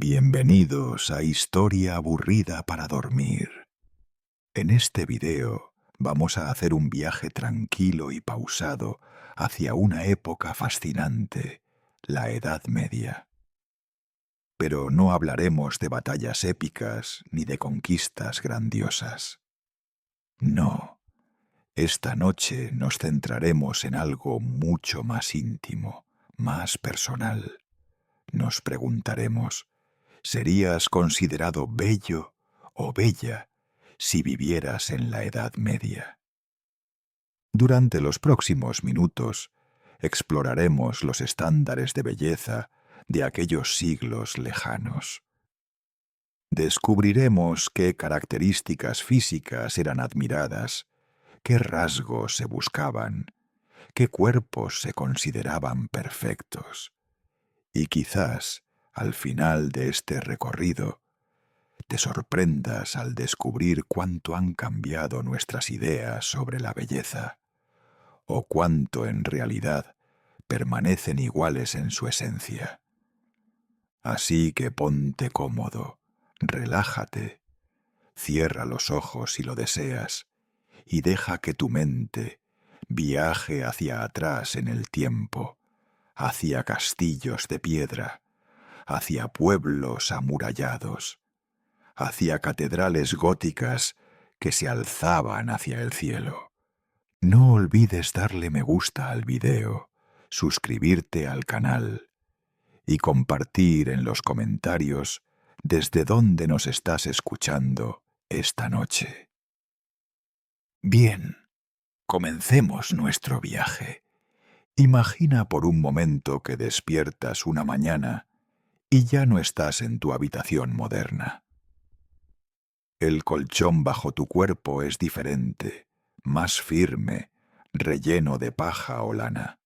Bienvenidos a Historia Aburrida para Dormir. En este video vamos a hacer un viaje tranquilo y pausado hacia una época fascinante, la Edad Media. Pero no hablaremos de batallas épicas ni de conquistas grandiosas. No, esta noche nos centraremos en algo mucho más íntimo, más personal. Nos preguntaremos: ¿serías considerado bello o bella si vivieras en la Edad Media? Durante los próximos minutos exploraremos los estándares de belleza de aquellos siglos lejanos. Descubriremos qué características físicas eran admiradas, qué rasgos se buscaban, qué cuerpos se consideraban perfectos. Y quizás, al final de este recorrido, te sorprendas al descubrir cuánto han cambiado nuestras ideas sobre la belleza, o cuánto en realidad permanecen iguales en su esencia. Así que ponte cómodo, relájate, cierra los ojos si lo deseas, y deja que tu mente viaje hacia atrás en el tiempo, hacia castillos de piedra, hacia pueblos amurallados, hacia catedrales góticas que se alzaban hacia el cielo. No olvides darle me gusta al video, suscribirte al canal y compartir en los comentarios desde dónde nos estás escuchando esta noche. Bien, comencemos nuestro viaje. Imagina por un momento que despiertas una mañana y ya no estás en tu habitación moderna. El colchón bajo tu cuerpo es diferente, más firme, relleno de paja o lana.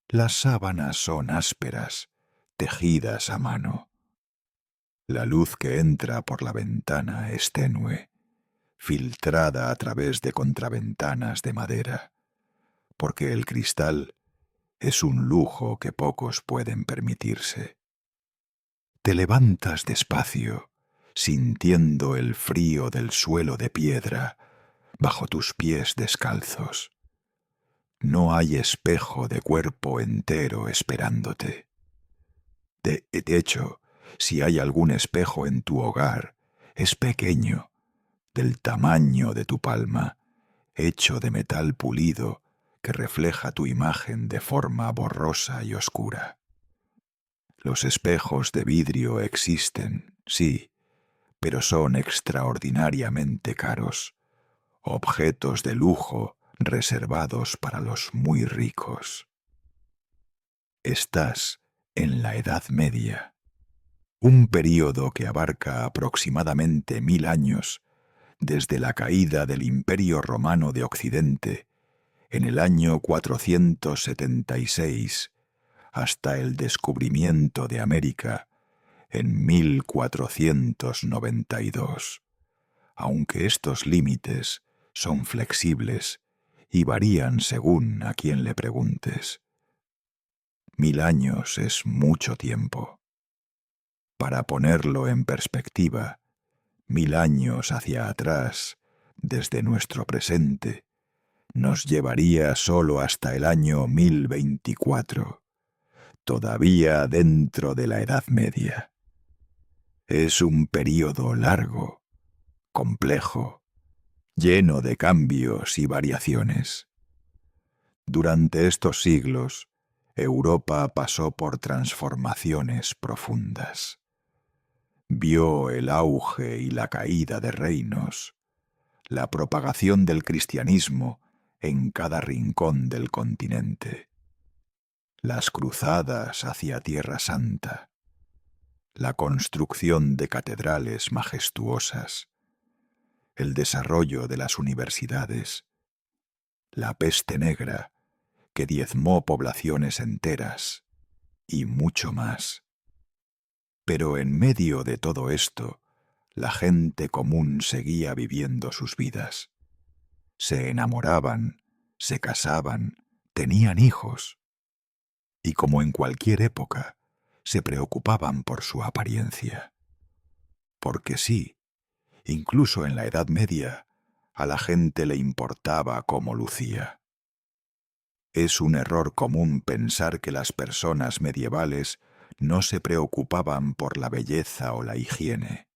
Las sábanas son ásperas, tejidas a mano. La luz que entra por la ventana es tenue, filtrada a través de contraventanas de madera, porque el cristal es un lujo que pocos pueden permitirse. Te levantas despacio, sintiendo el frío del suelo de piedra bajo tus pies descalzos. No hay espejo de cuerpo entero esperándote. De hecho, si hay algún espejo en tu hogar, es pequeño, del tamaño de tu palma, hecho de metal pulido que refleja tu imagen de forma borrosa y oscura. Los espejos de vidrio existen, sí, pero son extraordinariamente caros, objetos de lujo reservados para los muy ricos. Estás en la Edad Media, un período que abarca aproximadamente 1000 años desde la caída del Imperio Romano de Occidente en el año 476 hasta el descubrimiento de América en 1492, aunque estos límites son flexibles y varían según a quien le preguntes. 1000 años es mucho tiempo. Para ponerlo en perspectiva, 1000 años hacia atrás, desde nuestro presente, nos llevaría solo hasta el año 1024, todavía dentro de la Edad Media. Es un período largo, complejo, lleno de cambios y variaciones. Durante estos siglos, Europa pasó por transformaciones profundas. Vio el auge y la caída de reinos, la propagación del cristianismo en cada rincón del continente, las cruzadas hacia Tierra Santa, la construcción de catedrales majestuosas, el desarrollo de las universidades, la peste negra que diezmó poblaciones enteras y mucho más. Pero en medio de todo esto, la gente común seguía viviendo sus vidas. Se enamoraban, se casaban, tenían hijos. Y como en cualquier época, se preocupaban por su apariencia. Porque sí, incluso en la Edad Media, a la gente le importaba cómo lucía. Es un error común pensar que las personas medievales no se preocupaban por la belleza o la higiene.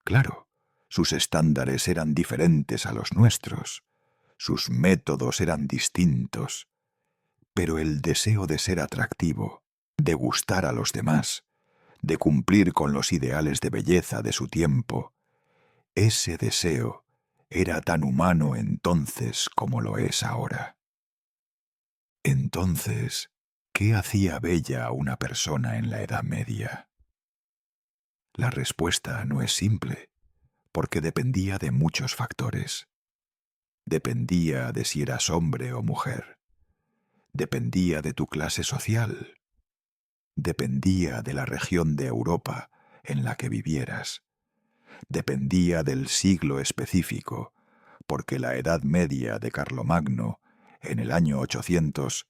Claro, sus estándares eran diferentes a los nuestros, sus métodos eran distintos, pero el deseo de ser atractivo, de gustar a los demás, de cumplir con los ideales de belleza de su tiempo, ese deseo era tan humano entonces como lo es ahora. Entonces, ¿qué hacía bella a una persona en la Edad Media? La respuesta no es simple, porque dependía de muchos factores. Dependía de si eras hombre o mujer. Dependía de tu clase social. Dependía de la región de Europa en la que vivieras. Dependía del siglo específico, porque la Edad Media de Carlomagno, en el año 800,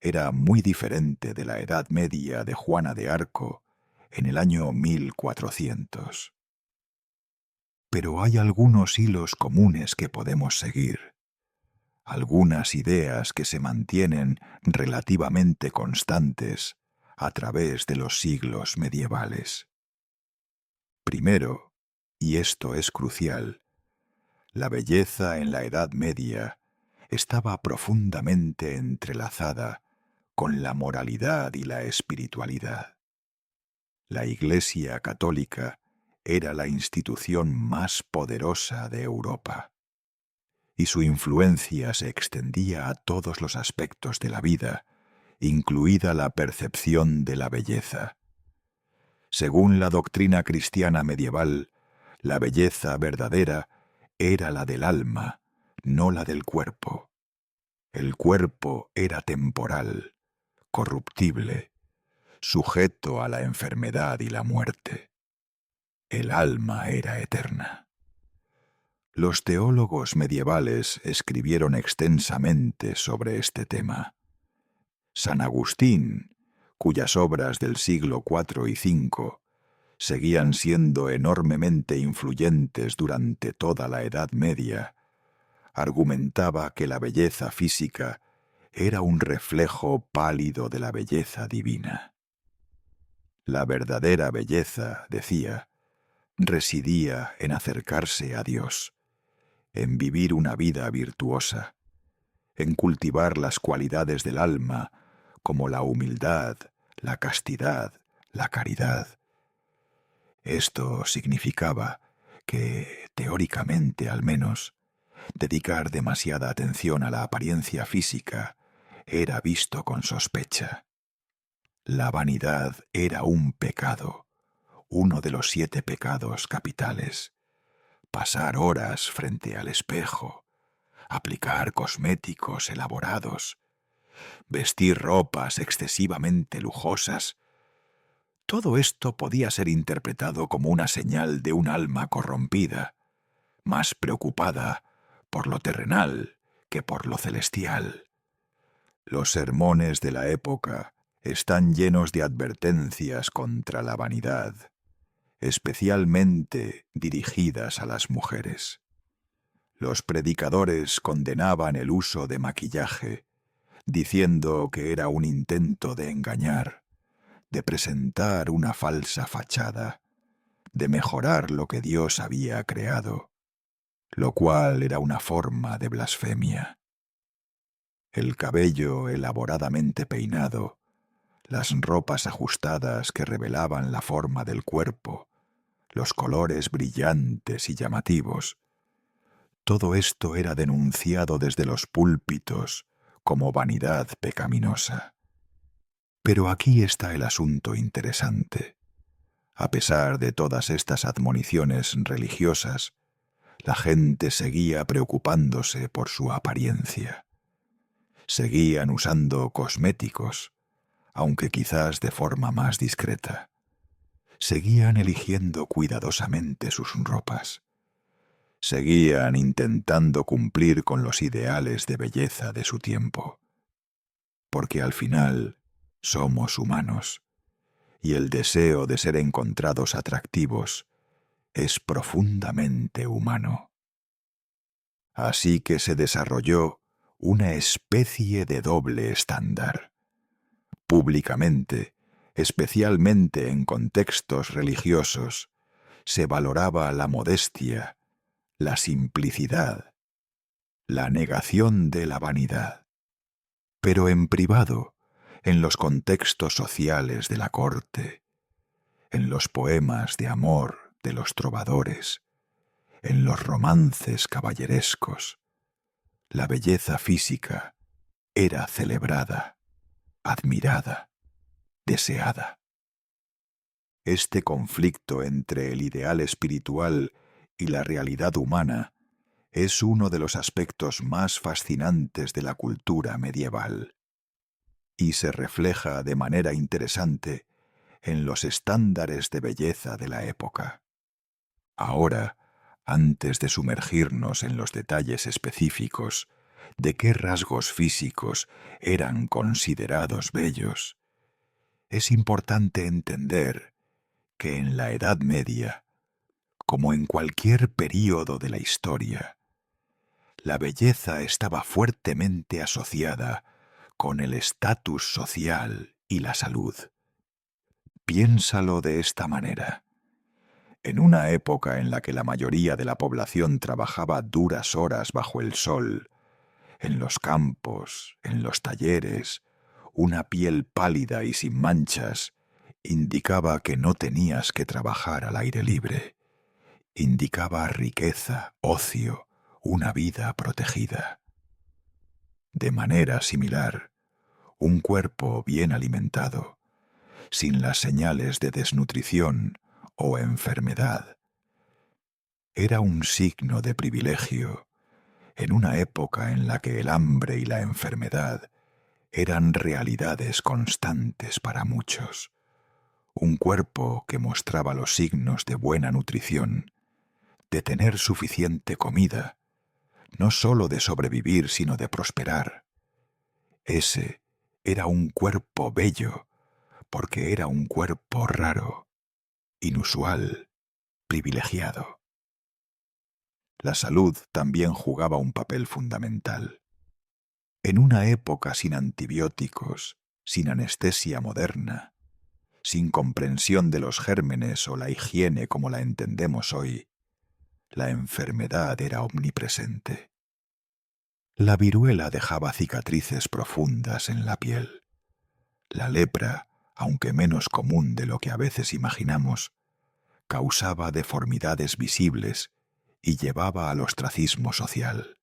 era muy diferente de la Edad Media de Juana de Arco, en el año 1400. Pero hay algunos hilos comunes que podemos seguir, algunas ideas que se mantienen relativamente constantes a través de los siglos medievales. Primero, y esto es crucial, la belleza en la Edad Media estaba profundamente entrelazada con la moralidad y la espiritualidad. La Iglesia católica era la institución más poderosa de Europa, y su influencia se extendía a todos los aspectos de la vida, incluida la percepción de la belleza. Según la doctrina cristiana medieval, la belleza verdadera era la del alma, no la del cuerpo. El cuerpo era temporal, corruptible, sujeto a la enfermedad y la muerte. El alma era eterna. Los teólogos medievales escribieron extensamente sobre este tema. San Agustín, cuyas obras del siglo IV y V seguían siendo enormemente influyentes durante toda la Edad Media, argumentaba que la belleza física era un reflejo pálido de la belleza divina. La verdadera belleza, decía, residía en acercarse a Dios, en vivir una vida virtuosa, en cultivar las cualidades del alma como la humildad, la castidad, la caridad. Esto significaba que, teóricamente al menos, dedicar demasiada atención a la apariencia física era visto con sospecha. La vanidad era un pecado, uno de los 7 pecados capitales. Pasar horas frente al espejo, aplicar cosméticos elaborados, vestir ropas excesivamente lujosas. Todo esto podía ser interpretado como una señal de un alma corrompida, más preocupada por lo terrenal que por lo celestial. Los sermones de la época están llenos de advertencias contra la vanidad, especialmente dirigidas a las mujeres. Los predicadores condenaban el uso de maquillaje, diciendo que era un intento de engañar, de presentar una falsa fachada, de mejorar lo que Dios había creado, lo cual era una forma de blasfemia. El cabello elaboradamente peinado, las ropas ajustadas que revelaban la forma del cuerpo, los colores brillantes y llamativos, todo esto era denunciado desde los púlpitos como vanidad pecaminosa. Pero aquí está el asunto interesante. A pesar de todas estas admoniciones religiosas, la gente seguía preocupándose por su apariencia. Seguían usando cosméticos, aunque quizás de forma más discreta. Seguían eligiendo cuidadosamente sus ropas. Seguían intentando cumplir con los ideales de belleza de su tiempo. Porque al final somos humanos y el deseo de ser encontrados atractivos es profundamente humano. Así que se desarrolló una especie de doble estándar. Públicamente, especialmente en contextos religiosos, se valoraba la modestia, la simplicidad, la negación de la vanidad. Pero en privado, en los contextos sociales de la corte, en los poemas de amor de los trovadores, en los romances caballerescos, la belleza física era celebrada, admirada, deseada. Este conflicto entre el ideal espiritual y la realidad humana es uno de los aspectos más fascinantes de la cultura medieval y se refleja de manera interesante en los estándares de belleza de la época. Ahora, antes de sumergirnos en los detalles específicos de qué rasgos físicos eran considerados bellos, es importante entender que en la Edad Media, como en cualquier período de la historia, la belleza estaba fuertemente asociada con el estatus social y la salud. Piénsalo de esta manera. En una época en la que la mayoría de la población trabajaba duras horas bajo el sol, en los campos, en los talleres, una piel pálida y sin manchas indicaba que no tenías que trabajar al aire libre. Indicaba riqueza, ocio, una vida protegida. De manera similar, un cuerpo bien alimentado, sin las señales de desnutrición o enfermedad, era un signo de privilegio en una época en la que el hambre y la enfermedad eran realidades constantes para muchos. Un cuerpo que mostraba los signos de buena nutrición, de tener suficiente comida, no sólo de sobrevivir sino de prosperar. Ese era un cuerpo bello, porque era un cuerpo raro, inusual, privilegiado. La salud también jugaba un papel fundamental. En una época sin antibióticos, sin anestesia moderna, sin comprensión de los gérmenes o la higiene como la entendemos hoy, la enfermedad era omnipresente. La viruela dejaba cicatrices profundas en la piel. La lepra, aunque menos común de lo que a veces imaginamos, causaba deformidades visibles y llevaba al ostracismo social.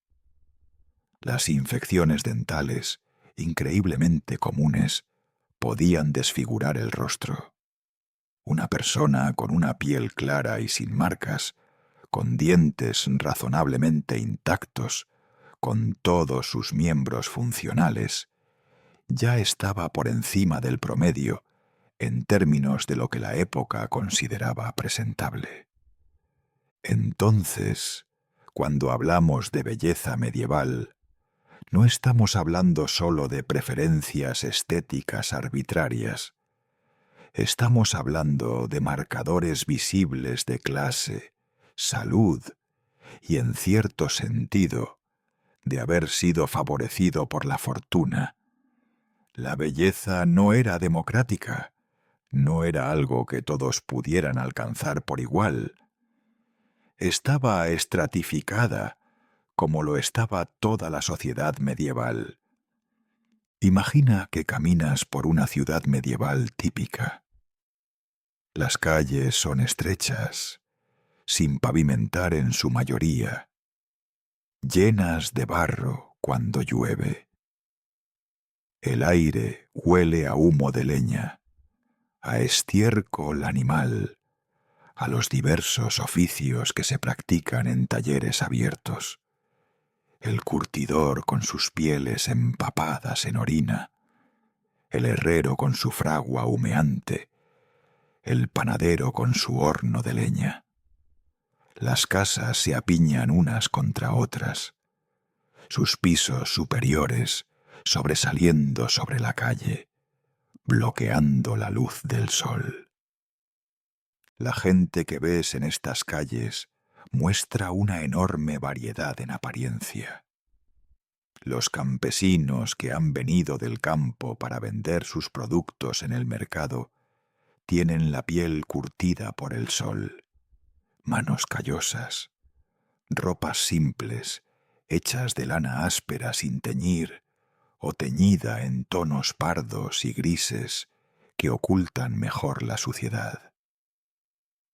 Las infecciones dentales, increíblemente comunes, podían desfigurar el rostro. Una persona con una piel clara y sin marcas, con dientes razonablemente intactos, con todos sus miembros funcionales, ya estaba por encima del promedio en términos de lo que la época consideraba presentable. Entonces, cuando hablamos de belleza medieval, no estamos hablando solo de preferencias estéticas arbitrarias. Estamos hablando de marcadores visibles de clase, salud y, en cierto sentido, de haber sido favorecido por la fortuna. La belleza no era democrática, no era algo que todos pudieran alcanzar por igual. Estaba estratificada, como lo estaba toda la sociedad medieval. Imagina que caminas por una ciudad medieval típica. Las calles son estrechas, sin pavimentar en su mayoría, llenas de barro cuando llueve. El aire huele a humo de leña, a estiércol animal, a los diversos oficios que se practican en talleres abiertos. El curtidor con sus pieles empapadas en orina, el herrero con su fragua humeante, el panadero con su horno de leña. Las casas se apiñan unas contra otras, sus pisos superiores sobresaliendo sobre la calle, bloqueando la luz del sol. La gente que ves en estas calles muestra una enorme variedad en apariencia. Los campesinos que han venido del campo para vender sus productos en el mercado tienen la piel curtida por el sol, manos callosas, ropas simples, hechas de lana áspera sin teñir o teñida en tonos pardos y grises que ocultan mejor la suciedad.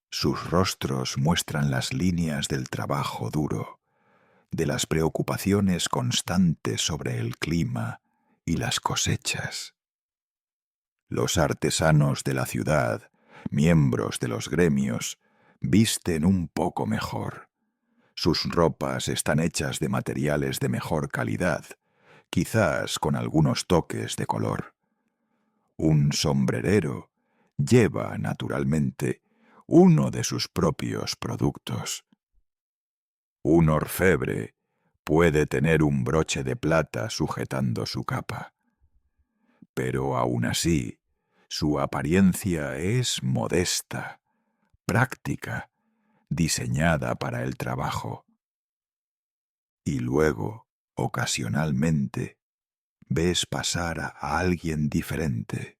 Sus rostros muestran las líneas del trabajo duro, de las preocupaciones constantes sobre el clima y las cosechas. Los artesanos de la ciudad, miembros de los gremios, visten un poco mejor. Sus ropas están hechas de materiales de mejor calidad, quizás con algunos toques de color. Un sombrerero lleva, naturalmente, uno de sus propios productos. Un orfebre puede tener un broche de plata sujetando su capa. Pero aún así, su apariencia es modesta, práctica, diseñada para el trabajo. Y luego, ocasionalmente, ves pasar a alguien diferente.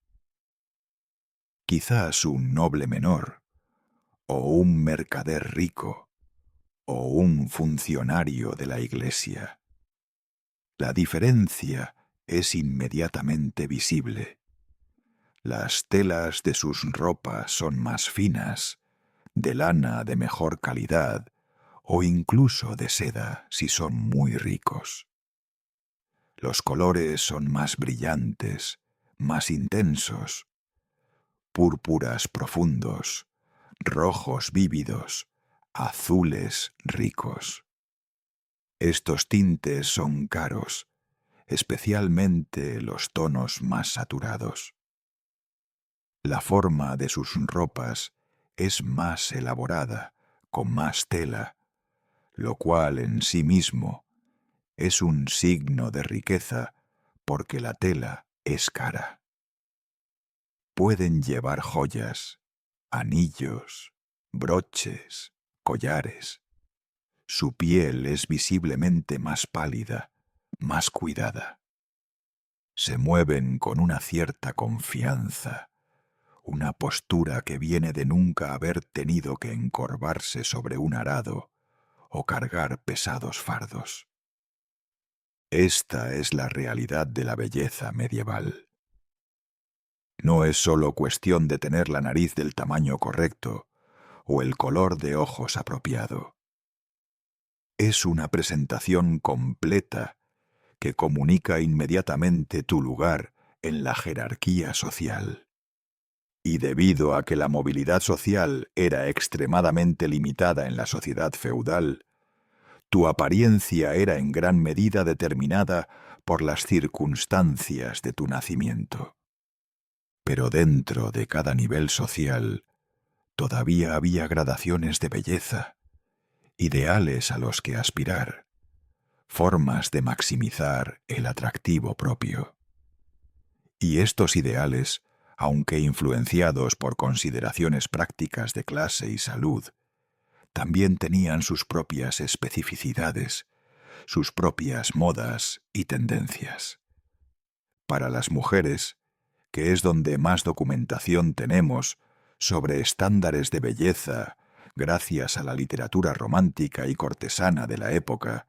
Quizás un noble menor, o un mercader rico, o un funcionario de la iglesia. La diferencia es inmediatamente visible. Las telas de sus ropas son más finas, de lana de mejor calidad, o incluso de seda si son muy ricos. Los colores son más brillantes, más intensos, púrpuras profundos, rojos vívidos, azules ricos. Estos tintes son caros, especialmente los tonos más saturados. La forma de sus ropas es más elaborada, con más tela, lo cual en sí mismo es un signo de riqueza porque la tela es cara. Pueden llevar joyas, anillos, broches, collares. Su piel es visiblemente más pálida, más cuidada. Se mueven con una cierta confianza, una postura que viene de nunca haber tenido que encorvarse sobre un arado o cargar pesados fardos. Esta es la realidad de la belleza medieval. No es solo cuestión de tener la nariz del tamaño correcto o el color de ojos apropiado. Es una presentación completa que comunica inmediatamente tu lugar en la jerarquía social. Y debido a que la movilidad social era extremadamente limitada en la sociedad feudal, tu apariencia era en gran medida determinada por las circunstancias de tu nacimiento. Pero dentro de cada nivel social todavía había gradaciones de belleza, ideales a los que aspirar, formas de maximizar el atractivo propio. Y estos ideales, aunque influenciados por consideraciones prácticas de clase y salud, también tenían sus propias especificidades, sus propias modas y tendencias. Para las mujeres, que es donde más documentación tenemos sobre estándares de belleza gracias a la literatura romántica y cortesana de la época,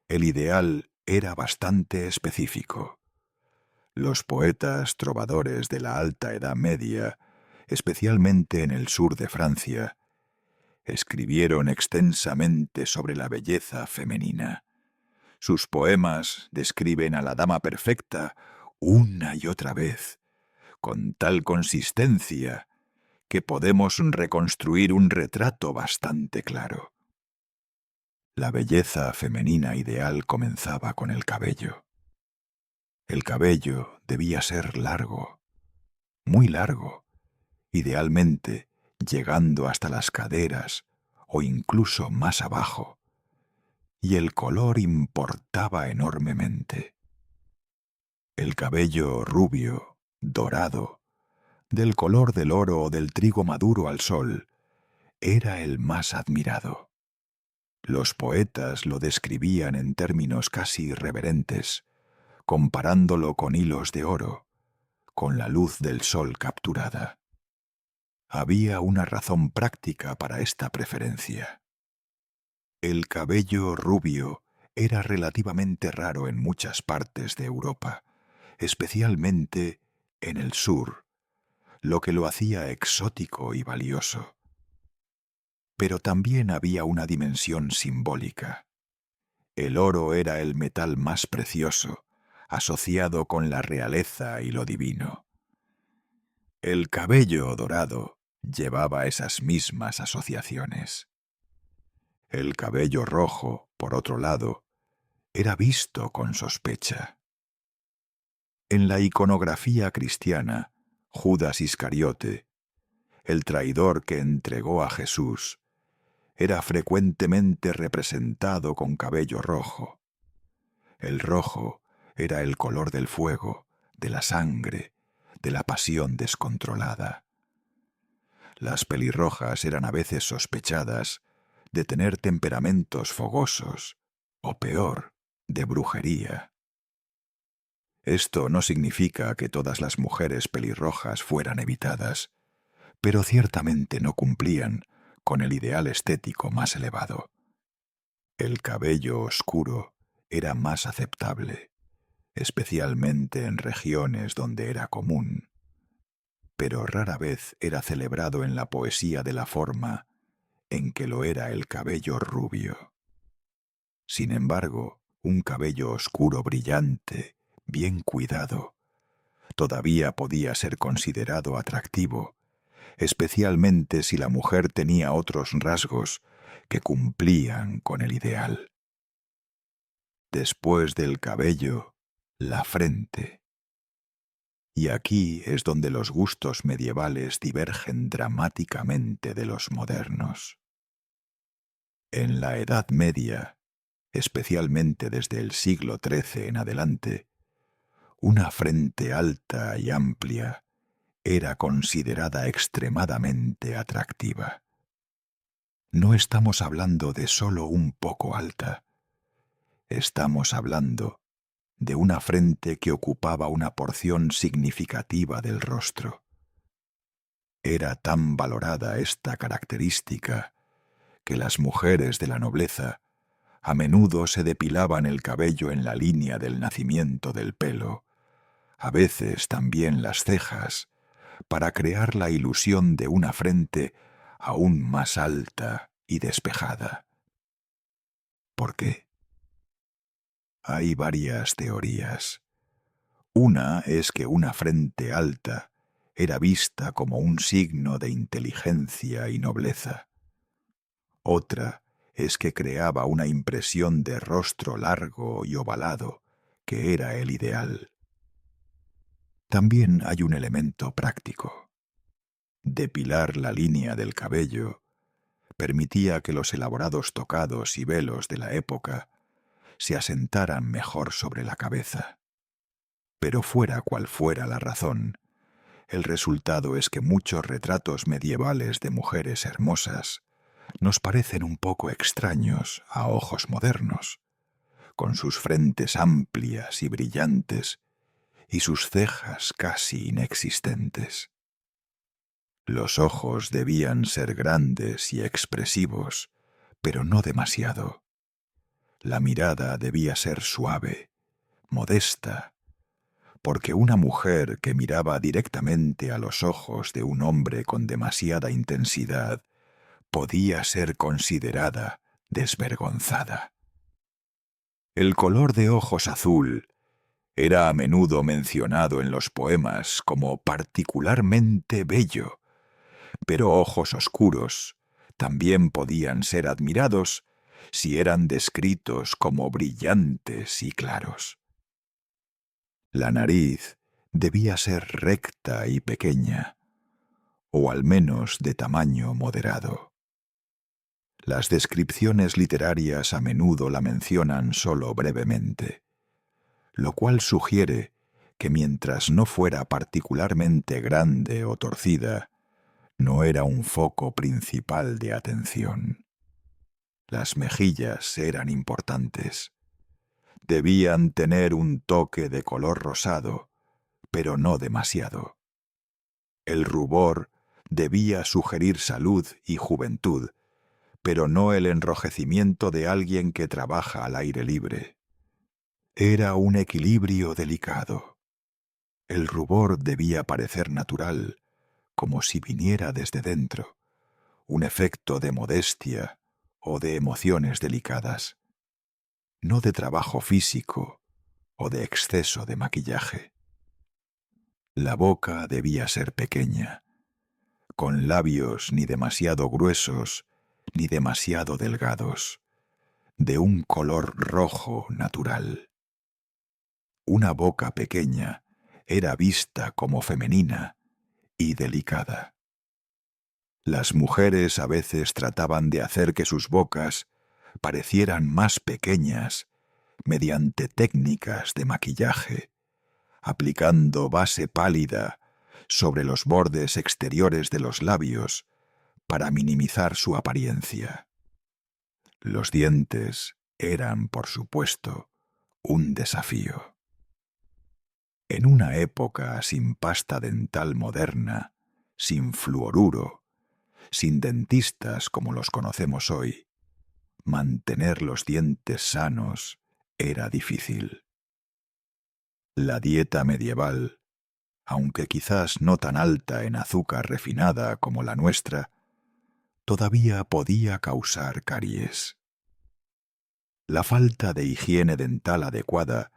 el ideal era bastante específico. Los poetas trovadores de la Alta Edad Media, especialmente en el sur de Francia, escribieron extensamente sobre la belleza femenina. Sus poemas describen a la dama perfecta una y otra vez, con tal consistencia que podemos reconstruir un retrato bastante claro. La belleza femenina ideal comenzaba con el cabello. El cabello debía ser largo, muy largo, idealmente llegando hasta las caderas o incluso más abajo, y el color importaba enormemente. El cabello rubio, dorado, del color del oro o del trigo maduro al sol, era el más admirado. Los poetas lo describían en términos casi irreverentes, comparándolo con hilos de oro, con la luz del sol capturada. Había una razón práctica para esta preferencia. El cabello rubio era relativamente raro en muchas partes de Europa, especialmente en el sur, lo que lo hacía exótico y valioso. Pero también había una dimensión simbólica. El oro era el metal más precioso, asociado con la realeza y lo divino. El cabello dorado llevaba esas mismas asociaciones. El cabello rojo, por otro lado, era visto con sospecha. En la iconografía cristiana, Judas Iscariote, el traidor que entregó a Jesús, era frecuentemente representado con cabello rojo. El rojo era el color del fuego, de la sangre, de la pasión descontrolada. Las pelirrojas eran a veces sospechadas de tener temperamentos fogosos, o peor, de brujería. Esto no significa que todas las mujeres pelirrojas fueran evitadas, pero ciertamente no cumplían con el ideal estético más elevado. El cabello oscuro era más aceptable, especialmente en regiones donde era común, pero rara vez era celebrado en la poesía de la forma en que lo era el cabello rubio. Sin embargo, un cabello oscuro brillante, bien cuidado, todavía podía ser considerado atractivo, especialmente si la mujer tenía otros rasgos que cumplían con el ideal. Después del cabello, la frente. Y aquí es donde los gustos medievales divergen dramáticamente de los modernos. En la Edad Media, especialmente desde el siglo XIII en adelante, una frente alta y amplia era considerada extremadamente atractiva. No estamos hablando de solo un poco alta, estamos hablando de una frente que ocupaba una porción significativa del rostro. Era tan valorada esta característica que las mujeres de la nobleza a menudo se depilaban el cabello en la línea del nacimiento del pelo, a veces también las cejas, para crear la ilusión de una frente aún más alta y despejada. ¿Por qué? Hay varias teorías. Una es que una frente alta era vista como un signo de inteligencia y nobleza. Otra es que creaba una impresión de rostro largo y ovalado, que era el ideal. También hay un elemento práctico. Depilar la línea del cabello permitía que los elaborados tocados y velos de la época se asentaran mejor sobre la cabeza. Pero fuera cual fuera la razón, el resultado es que muchos retratos medievales de mujeres hermosas nos parecen un poco extraños a ojos modernos, con sus frentes amplias y brillantes y sus cejas casi inexistentes. Los ojos debían ser grandes y expresivos, pero no demasiado. La mirada debía ser suave, modesta, porque una mujer que miraba directamente a los ojos de un hombre con demasiada intensidad podía ser considerada desvergonzada. El color de ojos azul era a menudo mencionado en los poemas como particularmente bello, pero ojos oscuros también podían ser admirados si eran descritos como brillantes y claros. La nariz debía ser recta y pequeña, o al menos de tamaño moderado. Las descripciones literarias a menudo la mencionan solo brevemente, lo cual sugiere que mientras no fuera particularmente grande o torcida, no era un foco principal de atención. Las mejillas eran importantes. Debían tener un toque de color rosado, pero no demasiado. El rubor debía sugerir salud y juventud, pero no el enrojecimiento de alguien que trabaja al aire libre. Era un equilibrio delicado. El rubor debía parecer natural, como si viniera desde dentro, un efecto de modestia o de emociones delicadas, no de trabajo físico o de exceso de maquillaje. La boca debía ser pequeña, con labios ni demasiado gruesos ni demasiado delgados, de un color rojo natural. Una boca pequeña era vista como femenina y delicada. Las mujeres a veces trataban de hacer que sus bocas parecieran más pequeñas mediante técnicas de maquillaje, aplicando base pálida sobre los bordes exteriores de los labios para minimizar su apariencia. Los dientes eran, por supuesto, un desafío. En una época sin pasta dental moderna, sin fluoruro, sin dentistas como los conocemos hoy, mantener los dientes sanos era difícil. La dieta medieval, aunque quizás no tan alta en azúcar refinada como la nuestra, todavía podía causar caries. La falta de higiene dental adecuada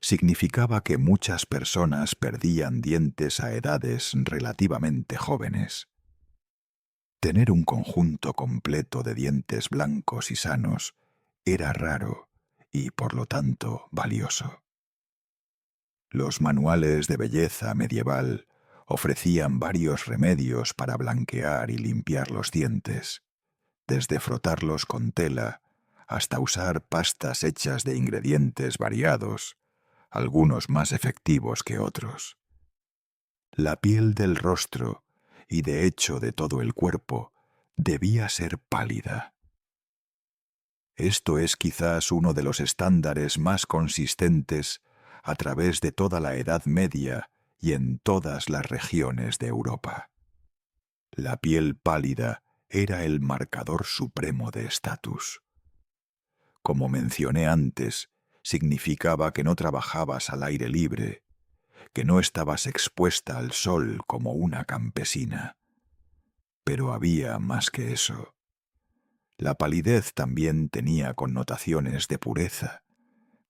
significaba que muchas personas perdían dientes a edades relativamente jóvenes. Tener un conjunto completo de dientes blancos y sanos era raro y, por lo tanto, valioso. Los manuales de belleza medieval ofrecían varios remedios para blanquear y limpiar los dientes, desde frotarlos con tela hasta usar pastas hechas de ingredientes variados, algunos más efectivos que otros. La piel del rostro, y de hecho de todo el cuerpo, debía ser pálida. Esto es quizás uno de los estándares más consistentes a través de toda la Edad Media y en todas las regiones de Europa. La piel pálida era el marcador supremo de estatus. Como mencioné antes, significaba que no trabajabas al aire libre, que no estabas expuesta al sol como una campesina. Pero había más que eso. La palidez también tenía connotaciones de pureza,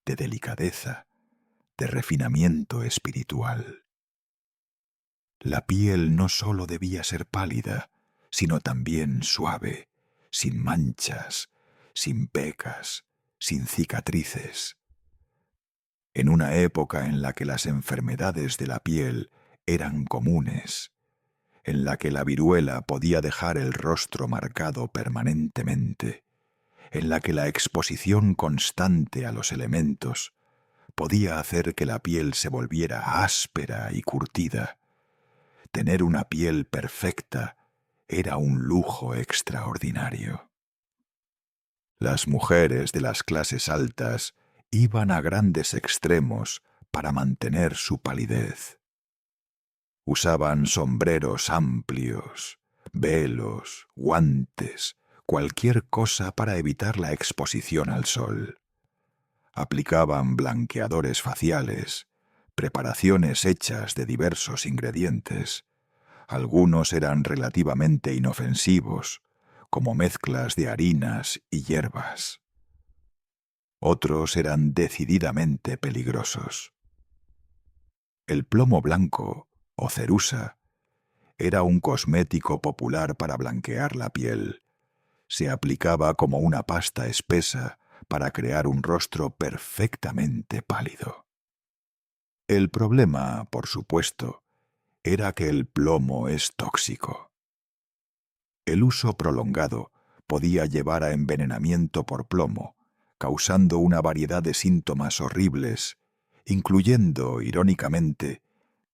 de delicadeza, de refinamiento espiritual. La piel no sólo debía ser pálida, sino también suave, sin manchas, sin pecas, sin cicatrices. En una época en la que las enfermedades de la piel eran comunes, en la que la viruela podía dejar el rostro marcado permanentemente, en la que la exposición constante a los elementos podía hacer que la piel se volviera áspera y curtida. Tener una piel perfecta era un lujo extraordinario. Las mujeres de las clases altas iban a grandes extremos para mantener su palidez. Usaban sombreros amplios, velos, guantes, cualquier cosa para evitar la exposición al sol. Aplicaban blanqueadores faciales, preparaciones hechas de diversos ingredientes. Algunos eran relativamente inofensivos, como mezclas de harinas y hierbas. Otros eran decididamente peligrosos. El plomo blanco, o cerusa, era un cosmético popular para blanquear la piel. Se aplicaba como una pasta espesa para crear un rostro perfectamente pálido. El problema, por supuesto, era que el plomo es tóxico. El uso prolongado podía llevar a envenenamiento por plomo, causando una variedad de síntomas horribles incluyendo, irónicamente,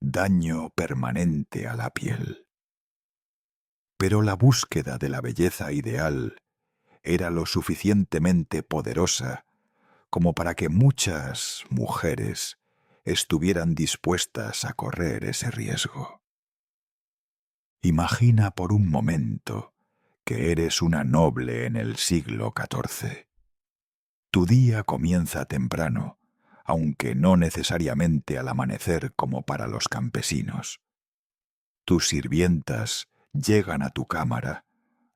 daño permanente a la piel. Pero la búsqueda de la belleza ideal era lo suficientemente poderosa como para que muchas mujeres estuvieran dispuestas a correr ese riesgo. Imagina por un momento que eres una noble en el siglo XIV. Tu día comienza temprano, aunque no necesariamente al amanecer como para los campesinos. Tus sirvientas llegan a tu cámara,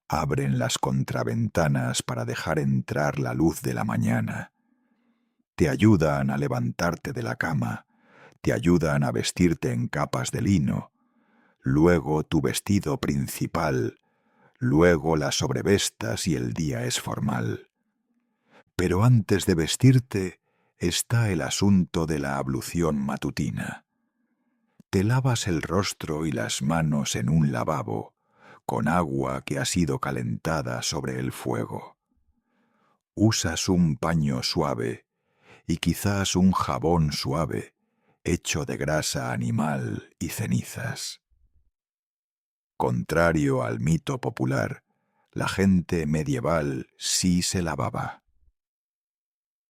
abren las contraventanas para dejar entrar la luz de la mañana, te ayudan a levantarte de la cama, te ayudan a vestirte en capas de lino, luego tu vestido principal, luego las sobrevestas y el día es formal. Pero antes de vestirte está el asunto de la ablución matutina. Te lavas el rostro y las manos en un lavabo, con agua que ha sido calentada sobre el fuego. Usas un paño suave y quizás un jabón suave, hecho de grasa animal y cenizas. Contrario al mito popular, la gente medieval sí se lavaba.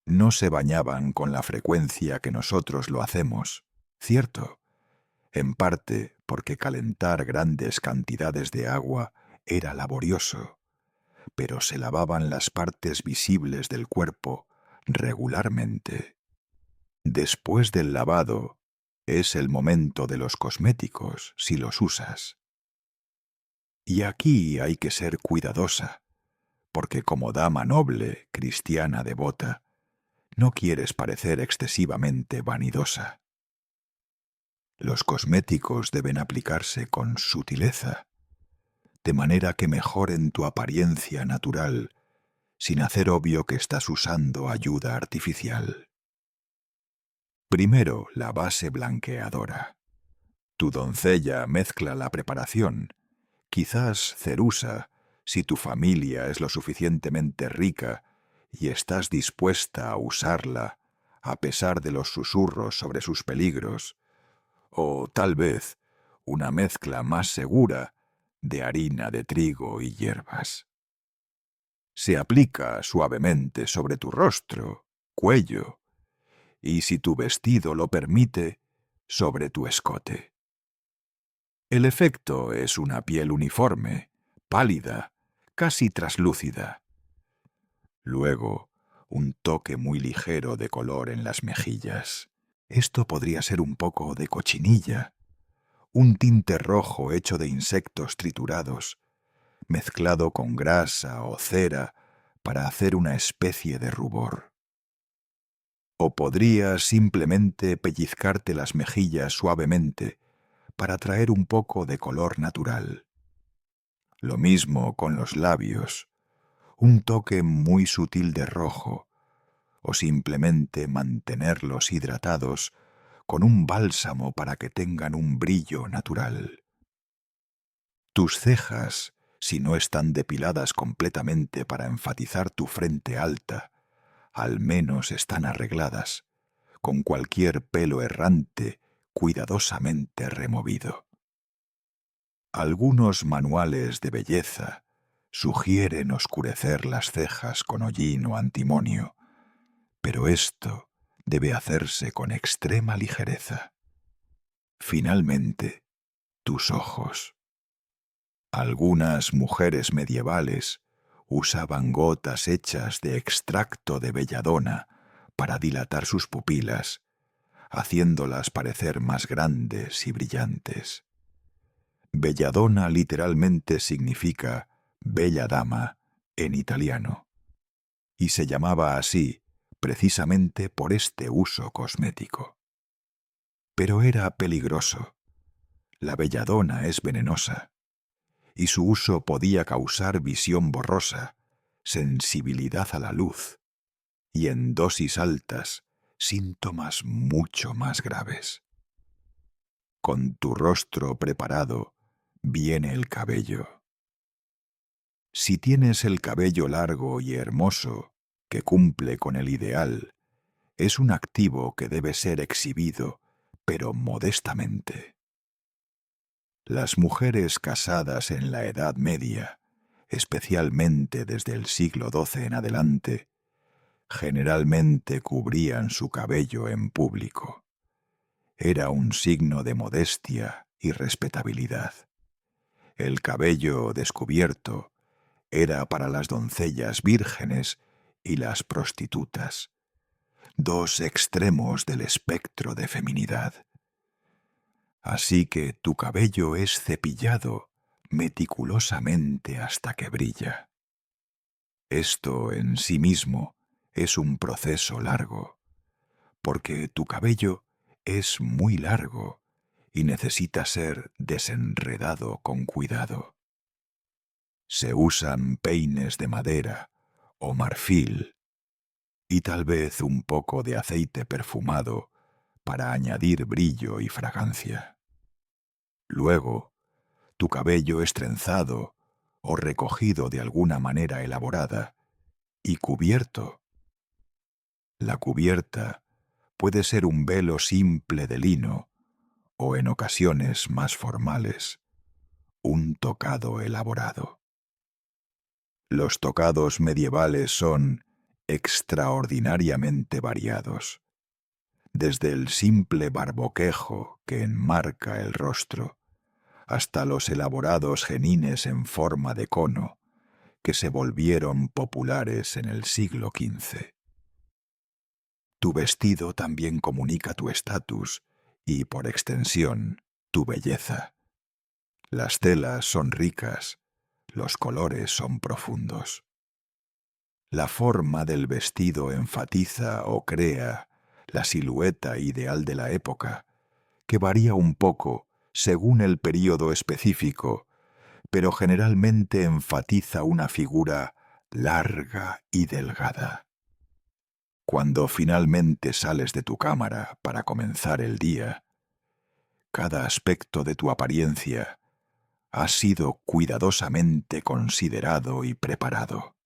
No se bañaban con la frecuencia que nosotros lo hacemos, ¿cierto? En parte porque calentar grandes cantidades de agua era laborioso, pero se lavaban las partes visibles del cuerpo regularmente. Después del lavado, es el momento de los cosméticos si los usas. Y aquí hay que ser cuidadosa, porque como dama noble, cristiana devota, no quieres parecer excesivamente vanidosa. Los cosméticos deben aplicarse con sutileza, de manera que mejoren tu apariencia natural, sin hacer obvio que estás usando ayuda artificial. Primero, la base blanqueadora. Tu doncella mezcla la preparación, quizás cerusa, si tu familia es lo suficientemente rica y estás dispuesta a usarla, a pesar de los susurros sobre sus peligros, o tal vez una mezcla más segura de harina de trigo y hierbas. Se aplica suavemente sobre tu rostro, cuello, y si tu vestido lo permite, sobre tu escote. El efecto es una piel uniforme, pálida, casi traslúcida. Luego, un toque muy ligero de color en las mejillas. Esto podría ser un poco de cochinilla, un tinte rojo hecho de insectos triturados, mezclado con grasa o cera para hacer una especie de rubor. O podrías simplemente pellizcarte las mejillas suavemente para traer un poco de color natural. Lo mismo con los labios, un toque muy sutil de rojo, o simplemente mantenerlos hidratados con un bálsamo para que tengan un brillo natural. Tus cejas, si no están depiladas completamente para enfatizar tu frente alta, al menos están arregladas, con cualquier pelo errante cuidadosamente removido. Algunos manuales de belleza sugieren oscurecer las cejas con hollín o antimonio, pero esto debe hacerse con extrema ligereza. Finalmente, tus ojos. Algunas mujeres medievales usaban gotas hechas de extracto de belladona para dilatar sus pupilas, haciéndolas parecer más grandes y brillantes. Belladona literalmente significa bella dama en italiano, y se llamaba así precisamente por este uso cosmético. Pero era peligroso. La belladona es venenosa, y su uso podía causar visión borrosa, sensibilidad a la luz, y en dosis altas, síntomas mucho más graves. Con tu rostro preparado, viene el cabello. Si tienes el cabello largo y hermoso, que cumple con el ideal, Es un activo que debe ser exhibido, pero modestamente. Las mujeres casadas en la Edad Media, especialmente desde el siglo XII en adelante, generalmente cubrían su cabello en público. Era un signo de modestia y respetabilidad. El cabello descubierto era para las doncellas vírgenes y las prostitutas, dos extremos del espectro de feminidad. Así que tu cabello es cepillado meticulosamente hasta que brilla. Esto en sí mismo es un proceso largo, porque tu cabello es muy largo y necesita ser desenredado con cuidado. Se usan peines de madera o marfil y tal vez un poco de aceite perfumado para añadir brillo y fragancia. Luego, tu cabello es trenzado o recogido de alguna manera elaborada y cubierto. La cubierta puede ser un velo simple de lino o, en ocasiones más formales, un tocado elaborado. Los tocados medievales son extraordinariamente variados, desde el simple barboquejo que enmarca el rostro, hasta los elaborados jenines en forma de cono, que se volvieron populares en el siglo XV. Tu vestido también comunica tu estatus y, por extensión, tu belleza. Las telas son ricas, los colores son profundos. La forma del vestido enfatiza o crea la silueta ideal de la época, que varía un poco según el período específico, pero generalmente enfatiza una figura larga y delgada. Cuando finalmente sales de tu cámara para comenzar el día, cada aspecto de tu apariencia ha sido cuidadosamente considerado y preparado.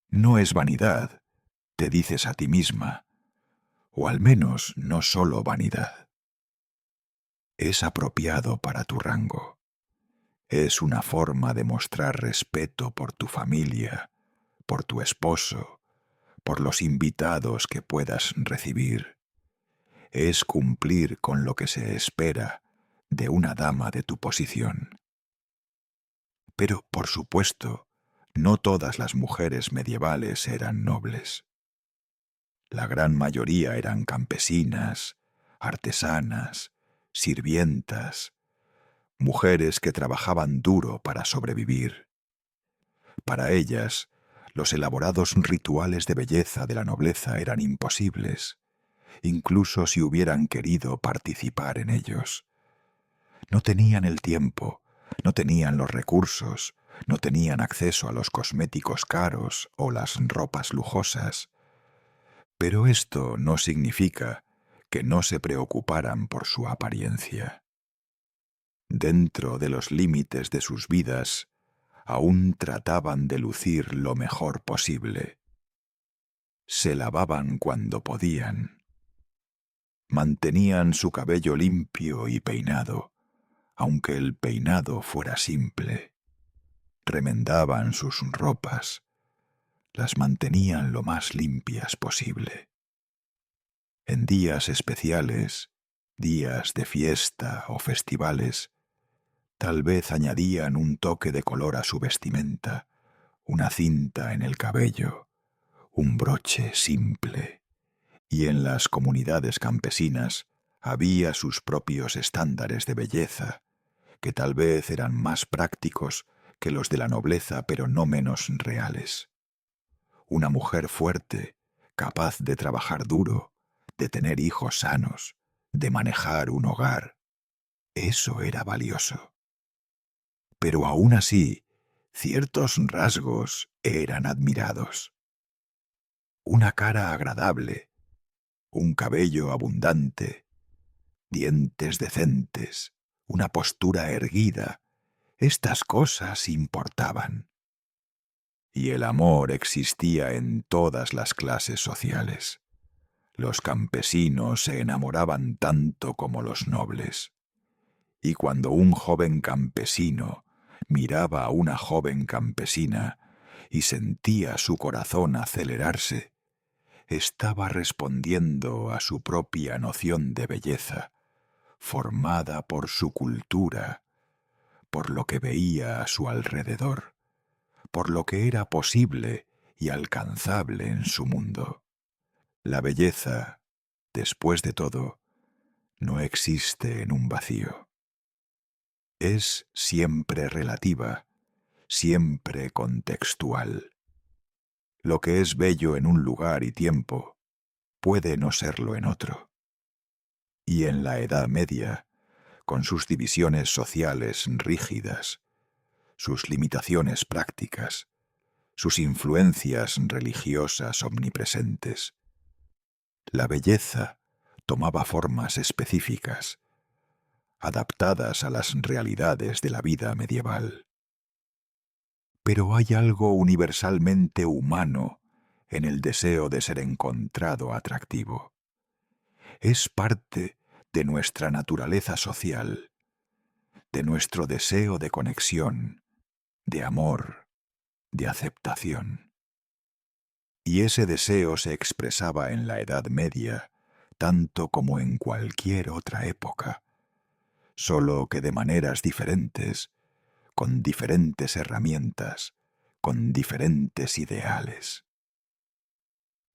No es vanidad, te dices a ti misma, o al menos no solo vanidad. Es apropiado para tu rango. Es una forma de mostrar respeto por tu familia, por tu esposo, por los invitados que puedas recibir. Es cumplir con lo que se espera de una dama de tu posición. Pero, por supuesto, no todas las mujeres medievales eran nobles. La gran mayoría eran campesinas, artesanas, sirvientas, mujeres que trabajaban duro para sobrevivir. Para ellas, los elaborados rituales de belleza de la nobleza eran imposibles, incluso si hubieran querido participar en ellos. No tenían el tiempo, no tenían los recursos, no tenían acceso a los cosméticos caros o las ropas lujosas. Pero esto no significa que no se preocuparan por su apariencia. Dentro de los límites de sus vidas, aún trataban de lucir lo mejor posible. Se lavaban cuando podían. Mantenían su cabello limpio y peinado, aunque el peinado fuera simple. Remendaban sus ropas, las mantenían lo más limpias posible. En días especiales, días de fiesta o festivales, tal vez añadían un toque de color a su vestimenta, una cinta en el cabello, un broche simple. Y en las comunidades campesinas había sus propios estándares de belleza, que tal vez eran más prácticos que los de la nobleza, pero no menos reales. Una mujer fuerte, capaz de trabajar duro, de tener hijos sanos, de manejar un hogar. Eso era valioso. Pero aún así, ciertos rasgos eran admirados. Una cara agradable, un cabello abundante, dientes decentes, una postura erguida, estas cosas importaban. Y el amor existía en todas las clases sociales. Los campesinos se enamoraban tanto como los nobles. Y cuando un joven campesino miraba a una joven campesina y sentía su corazón acelerarse, estaba respondiendo a su propia noción de belleza, formada por su cultura, por lo que veía a su alrededor, por lo que era posible y alcanzable en su mundo. La belleza, después de todo, no existe en un vacío. Es siempre relativa, siempre contextual. Lo que es bello en un lugar y tiempo puede no serlo en otro. Y en la Edad Media, con sus divisiones sociales rígidas, sus limitaciones prácticas, sus influencias religiosas omnipresentes, la belleza tomaba formas específicas, adaptadas a las realidades de la vida medieval. Pero hay algo universalmente humano en el deseo de ser encontrado atractivo. Es parte de nuestra naturaleza social, de nuestro deseo de conexión, de amor, de aceptación. Y ese deseo se expresaba en la Edad Media tanto como en cualquier otra época, solo que de maneras diferentes, con diferentes herramientas, con diferentes ideales.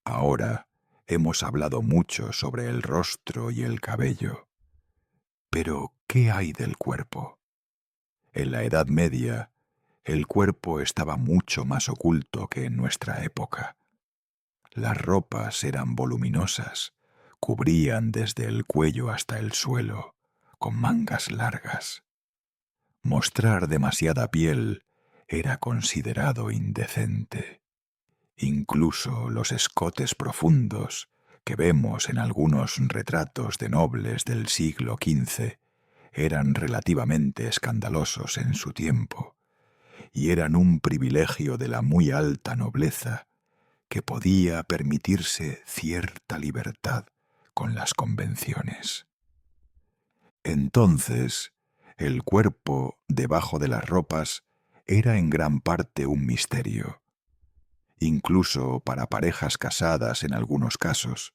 Ahora hemos hablado mucho sobre el rostro y el cabello, pero ¿qué hay del cuerpo? En la Edad Media, el cuerpo estaba mucho más oculto que en nuestra época. Las ropas eran voluminosas, cubrían desde el cuello hasta el suelo, con mangas largas. Mostrar demasiada piel era considerado indecente. Incluso los escotes profundos que vemos en algunos retratos de nobles del siglo XV eran relativamente escandalosos en su tiempo, y eran un privilegio de la muy alta nobleza que podía permitirse cierta libertad con las convenciones. Entonces, el cuerpo debajo de las ropas era en gran parte un misterio, incluso para parejas casadas en algunos casos,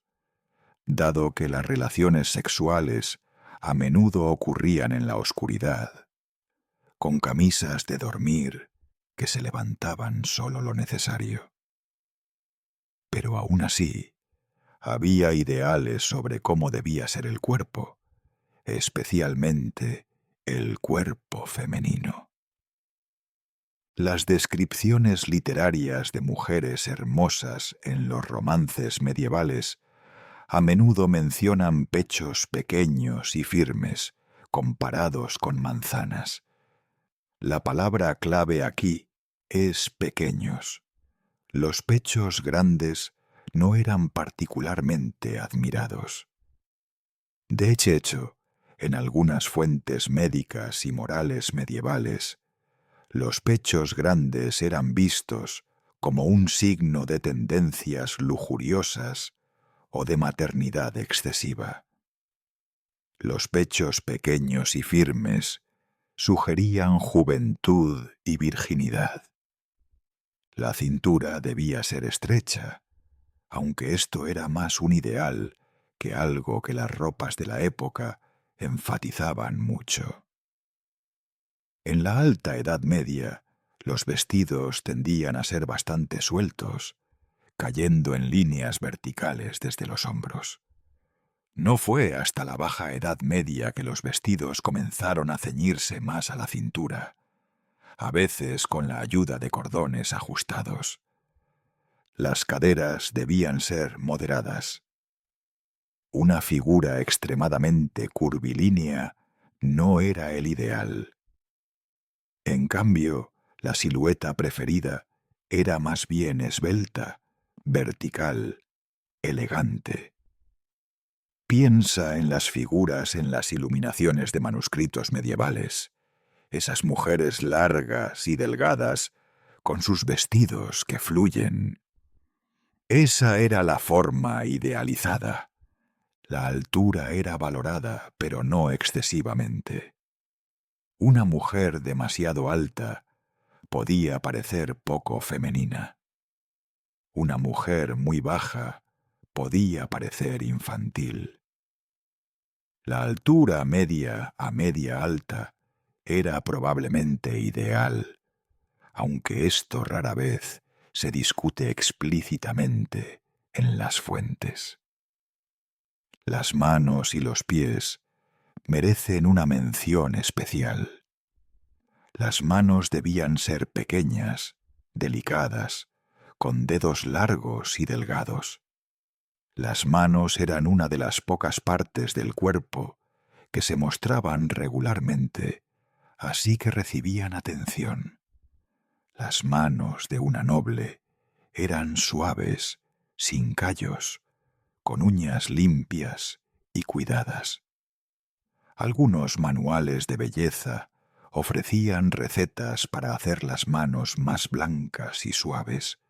dado que las relaciones sexuales a menudo ocurrían en la oscuridad, con camisas de dormir que se levantaban solo lo necesario. Pero aún así, había ideales sobre cómo debía ser el cuerpo, especialmente el cuerpo femenino. Las descripciones literarias de mujeres hermosas en los romances medievales a menudo mencionan pechos pequeños y firmes, comparados con manzanas. La palabra clave aquí es pequeños. Los pechos grandes no eran particularmente admirados. De hecho, en algunas fuentes médicas y morales medievales, los pechos grandes eran vistos como un signo de tendencias lujuriosas o de maternidad excesiva. Los pechos pequeños y firmes sugerían juventud y virginidad. La cintura debía ser estrecha, aunque esto era más un ideal que algo que las ropas de la época enfatizaban mucho. En la alta Edad Media, los vestidos tendían a ser bastante sueltos, cayendo en líneas verticales desde los hombros. No fue hasta la Baja Edad Media que los vestidos comenzaron a ceñirse más a la cintura, a veces con la ayuda de cordones ajustados. Las caderas debían ser moderadas. Una figura extremadamente curvilínea no era el ideal. En cambio, la silueta preferida era más bien esbelta, vertical, elegante. Piensa en las figuras en las iluminaciones de manuscritos medievales, esas mujeres largas y delgadas, con sus vestidos que fluyen. Esa era la forma idealizada. La altura era valorada, pero no excesivamente. Una mujer demasiado alta podía parecer poco femenina. Una mujer muy baja podía parecer infantil. La altura media a media alta era probablemente ideal, aunque esto rara vez se discute explícitamente en las fuentes. Las manos y los pies merecen una mención especial. Las manos debían ser pequeñas, delicadas, con dedos largos y delgados. Las manos eran una de las pocas partes del cuerpo que se mostraban regularmente, así que recibían atención. Las manos de una noble eran suaves, sin callos, con uñas limpias y cuidadas. Algunos manuales de belleza ofrecían recetas para hacer las manos más blancas y suaves,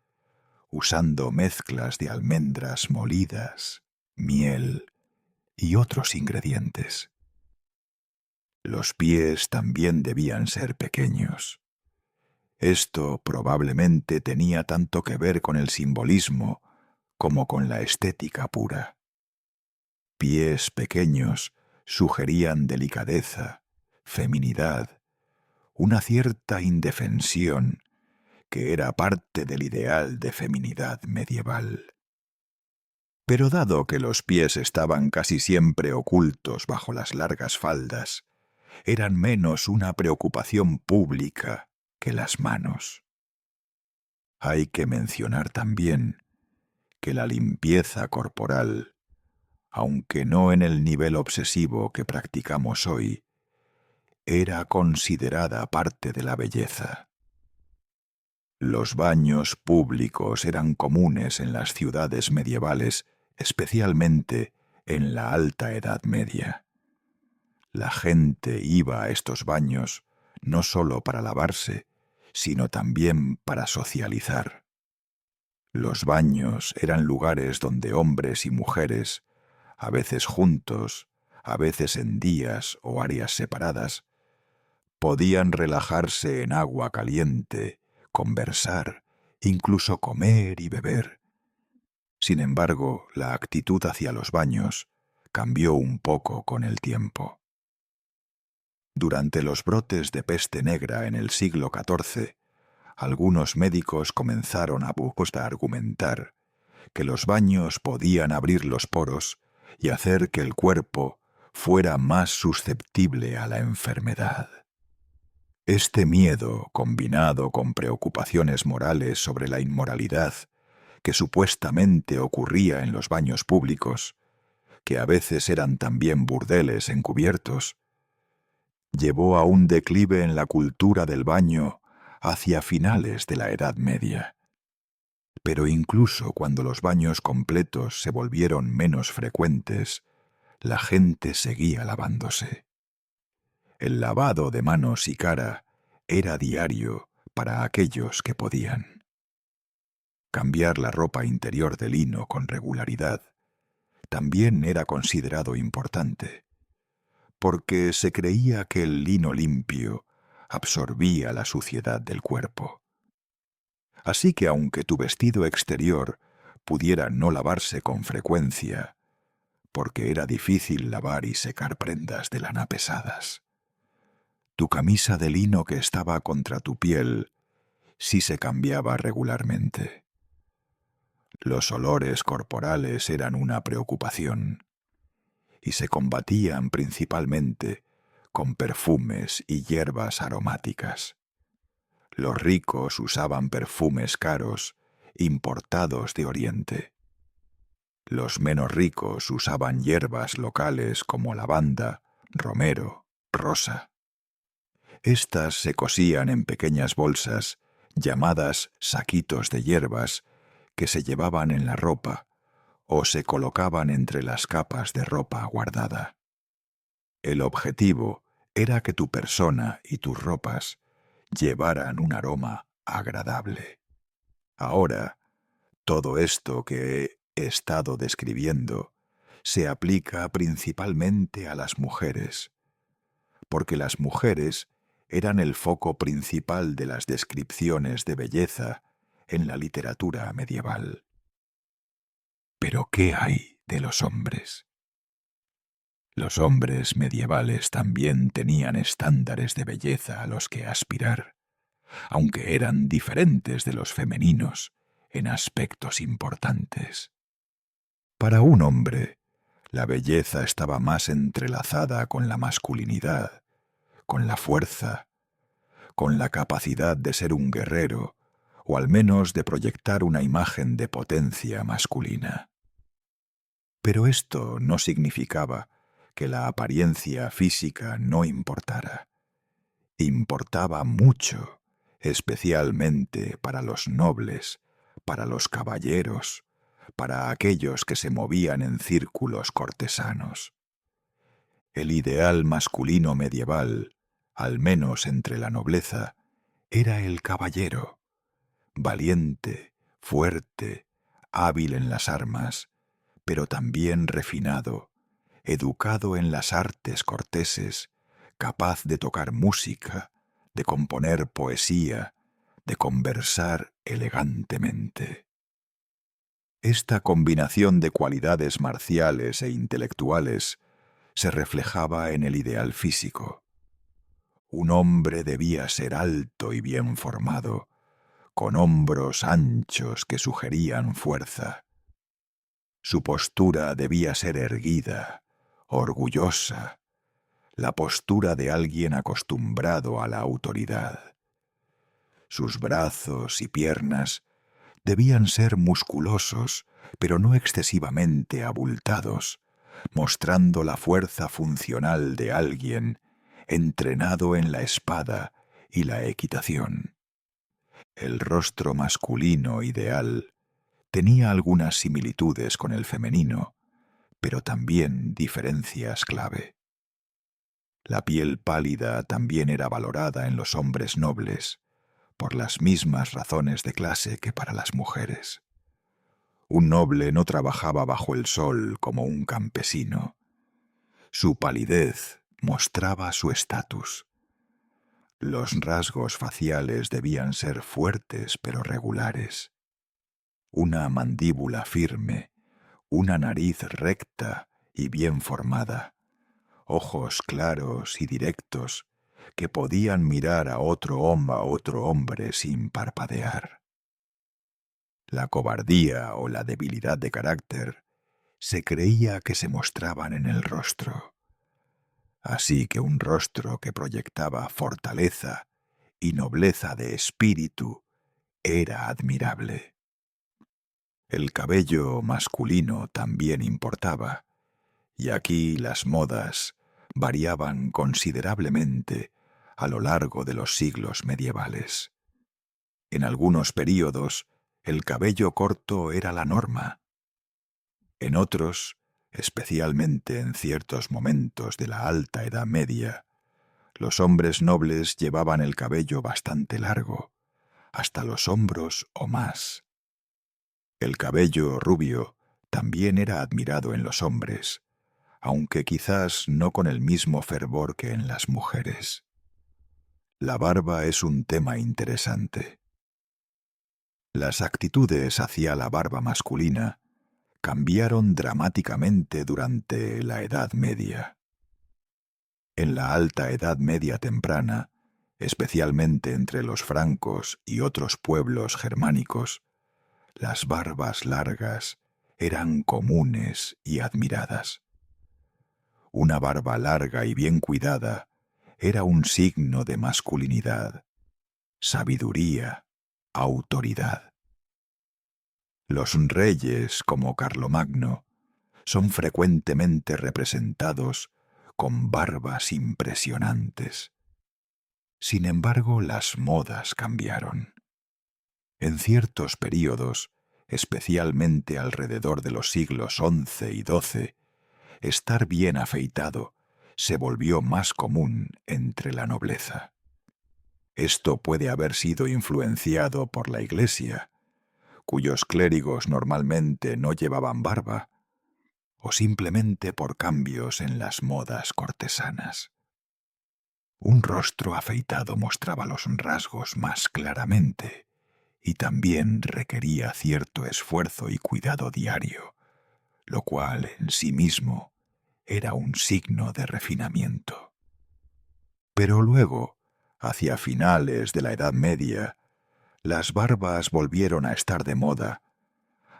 usando mezclas de almendras molidas, miel y otros ingredientes. Los pies también debían ser pequeños. Esto probablemente tenía tanto que ver con el simbolismo como con la estética pura. Pies pequeños sugerían delicadeza, feminidad, una cierta indefensión que era parte del ideal de feminidad medieval. Pero dado que los pies estaban casi siempre ocultos bajo las largas faldas, eran menos una preocupación pública que las manos. Hay que mencionar también que la limpieza corporal, aunque no en el nivel obsesivo que practicamos hoy, era considerada parte de la belleza. Los baños públicos eran comunes en las ciudades medievales, especialmente en la Alta Edad Media. La gente iba a estos baños no solo para lavarse, sino también para socializar. Los baños eran lugares donde hombres y mujeres, a veces juntos, a veces en días o áreas separadas, podían relajarse en agua caliente, conversar, incluso comer y beber. Sin embargo, la actitud hacia los baños cambió un poco con el tiempo. Durante los brotes de peste negra en el siglo XIV, algunos médicos comenzaron a argumentar que los baños podían abrir los poros y hacer que el cuerpo fuera más susceptible a la enfermedad. Este miedo, combinado con preocupaciones morales sobre la inmoralidad que supuestamente ocurría en los baños públicos, que a veces eran también burdeles encubiertos, llevó a un declive en la cultura del baño hacia finales de la Edad Media. Pero incluso cuando los baños completos se volvieron menos frecuentes, la gente seguía lavándose. El lavado de manos y cara era diario para aquellos que podían. Cambiar la ropa interior de lino con regularidad también era considerado importante, porque se creía que el lino limpio absorbía la suciedad del cuerpo. Así que aunque tu vestido exterior pudiera no lavarse con frecuencia, porque era difícil lavar y secar prendas de lana pesadas, tu camisa de lino que estaba contra tu piel sí se cambiaba regularmente. Los olores corporales eran una preocupación y se combatían principalmente con perfumes y hierbas aromáticas. Los ricos usaban perfumes caros, importados de Oriente. Los menos ricos usaban hierbas locales como lavanda, romero, rosa. Estas se cosían en pequeñas bolsas, llamadas saquitos de hierbas, que se llevaban en la ropa o se colocaban entre las capas de ropa guardada. El objetivo era que tu persona y tus ropas llevaran un aroma agradable. Ahora, Todo esto que he estado describiendo se aplica principalmente a las mujeres, porque las mujeres eran el foco principal de las descripciones de belleza en la literatura medieval. Pero ¿qué hay de los hombres? Los hombres medievales también tenían estándares de belleza a los que aspirar, aunque eran diferentes de los femeninos en aspectos importantes. Para un hombre, la belleza estaba más entrelazada con la masculinidad, con la fuerza, con la capacidad de ser un guerrero, o al menos de proyectar una imagen de potencia masculina. Pero esto no significaba que la apariencia física no importara. Importaba mucho, especialmente para los nobles, para los caballeros, para aquellos que se movían en círculos cortesanos. El ideal masculino medieval, al menos entre la nobleza, era el caballero, valiente, fuerte, hábil en las armas, pero también refinado, educado en las artes corteses, capaz de tocar música, de componer poesía, de conversar elegantemente. Esta combinación de cualidades marciales e intelectuales se reflejaba en el ideal físico. Un hombre debía ser alto y bien formado, con hombros anchos que sugerían fuerza. Su postura debía ser erguida, orgullosa, la postura de alguien acostumbrado a la autoridad. Sus brazos y piernas debían ser musculosos, pero no excesivamente abultados, mostrando la fuerza funcional de alguien entrenado en la espada y la equitación. El rostro masculino ideal tenía algunas similitudes con el femenino, pero también diferencias clave. La piel pálida también era valorada en los hombres nobles, por las mismas razones de clase que para las mujeres. Un noble no trabajaba bajo el sol como un campesino. Su palidez mostraba su estatus. Los rasgos faciales debían ser fuertes pero regulares. Una mandíbula firme, una nariz recta y bien formada, ojos claros y directos que podían mirar a otro hombre sin parpadear. La cobardía o la debilidad de carácter se creía que se mostraban en el rostro. Así que un rostro que proyectaba fortaleza y nobleza de espíritu era admirable. El cabello masculino también importaba, y aquí las modas variaban considerablemente a lo largo de los siglos medievales. En algunos períodos, el cabello corto era la norma. En otros, especialmente en ciertos momentos de la Alta Edad Media, los hombres nobles llevaban el cabello bastante largo, hasta los hombros o más. El cabello rubio también era admirado en los hombres, aunque quizás no con el mismo fervor que en las mujeres. La barba es un tema interesante. Las actitudes hacia la barba masculina cambiaron dramáticamente durante la Edad Media. En la Alta Edad Media temprana, especialmente entre los francos y otros pueblos germánicos, las barbas largas eran comunes y admiradas. Una barba larga y bien cuidada era un signo de masculinidad, sabiduría, autoridad. Los reyes, como Carlomagno, son frecuentemente representados con barbas impresionantes. Sin embargo, las modas cambiaron. En ciertos períodos, especialmente alrededor de los siglos XI y XII, estar bien afeitado se volvió más común entre la nobleza. Esto puede haber sido influenciado por la Iglesia, cuyos clérigos normalmente no llevaban barba, o simplemente por cambios en las modas cortesanas. Un rostro afeitado mostraba los rasgos más claramente y también requería cierto esfuerzo y cuidado diario, lo cual en sí mismo era un signo de refinamiento. Pero luego, hacia finales de la Edad Media, las barbas volvieron a estar de moda,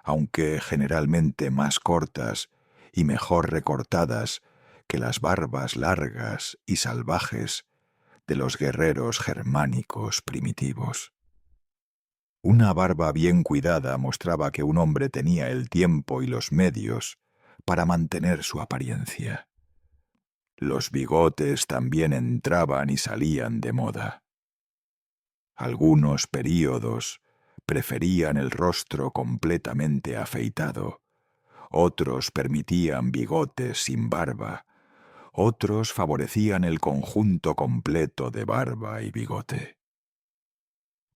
aunque generalmente más cortas y mejor recortadas que las barbas largas y salvajes de los guerreros germánicos primitivos. Una barba bien cuidada mostraba que un hombre tenía el tiempo y los medios para mantener su apariencia. Los bigotes también entraban y salían de moda. Algunos períodos preferían el rostro completamente afeitado, otros permitían bigotes sin barba, otros favorecían el conjunto completo de barba y bigote.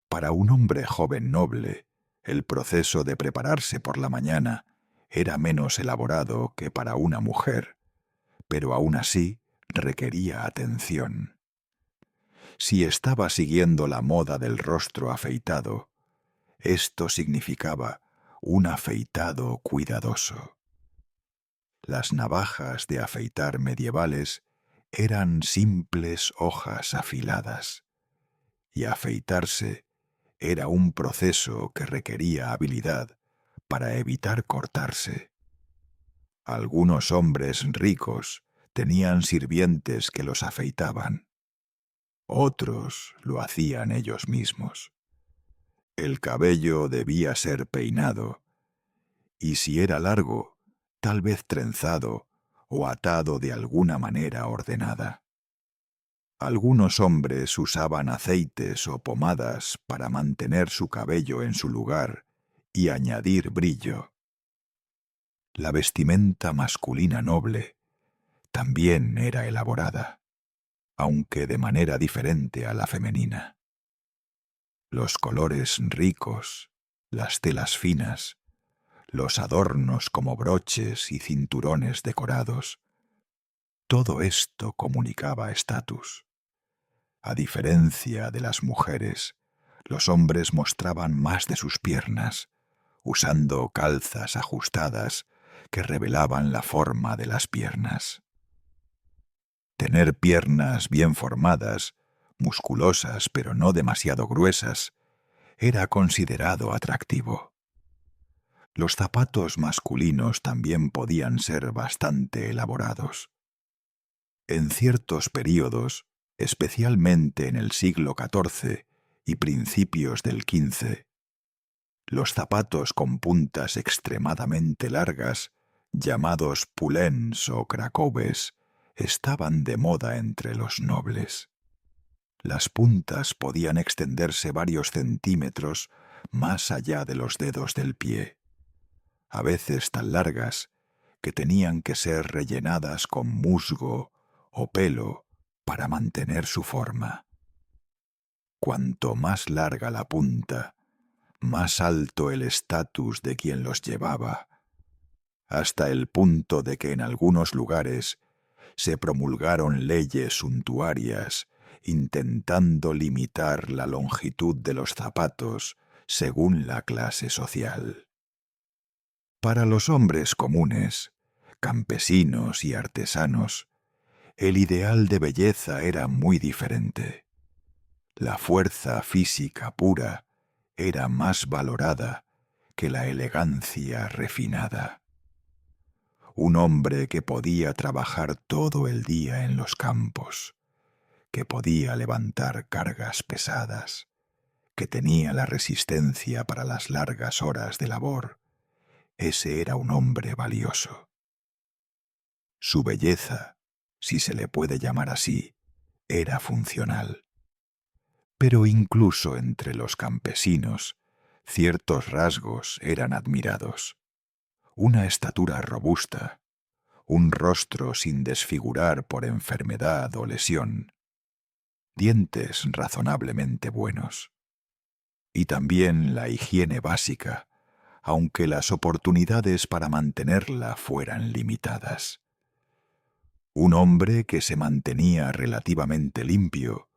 Para un hombre joven noble, el proceso de prepararse por la mañana era menos elaborado que para una mujer, pero aún así requería atención. Si estaba siguiendo la moda del rostro afeitado, esto significaba un afeitado cuidadoso. Las navajas de afeitar medievales eran simples hojas afiladas, y afeitarse era un proceso que requería habilidad para evitar cortarse. Algunos hombres ricos tenían sirvientes que los afeitaban. Otros lo hacían ellos mismos. El cabello debía ser peinado, y si era largo, tal vez trenzado o atado de alguna manera ordenada. Algunos hombres usaban aceites o pomadas para mantener su cabello en su lugar y añadir brillo. La vestimenta masculina noble también era elaborada, aunque de manera diferente a la femenina. Los colores ricos, las telas finas, los adornos como broches y cinturones decorados, todo esto comunicaba estatus. A diferencia de las mujeres, los hombres mostraban más de sus piernas, usando calzas ajustadas que revelaban la forma de las piernas. Tener piernas bien formadas, musculosas pero no demasiado gruesas, era considerado atractivo. Los zapatos masculinos también podían ser bastante elaborados. En ciertos períodos, especialmente en el siglo XIV y principios del XV, los zapatos con puntas extremadamente largas, llamados poulains o cracovers, estaban de moda entre los nobles. Las puntas podían extenderse varios centímetros más allá de los dedos del pie, a veces tan largas que tenían que ser rellenadas con musgo o pelo para mantener su forma. Cuanto más larga la punta, más alto el estatus de quien los llevaba, hasta el punto de que en algunos lugares se promulgaron leyes suntuarias intentando limitar la longitud de los zapatos según la clase social. Para los hombres comunes, campesinos y artesanos, el ideal de belleza era muy diferente. La fuerza física pura era más valorada que la elegancia refinada. Un hombre que podía trabajar todo el día en los campos, que podía levantar cargas pesadas, que tenía la resistencia para las largas horas de labor, ese era un hombre valioso. Su belleza, si se le puede llamar así, era funcional. Pero incluso entre los campesinos, ciertos rasgos eran admirados. Una estatura robusta, un rostro sin desfigurar por enfermedad o lesión, dientes razonablemente buenos, y también la higiene básica aunque las oportunidades para mantenerla fueran limitadas. Un hombre que se mantenía relativamente limpio,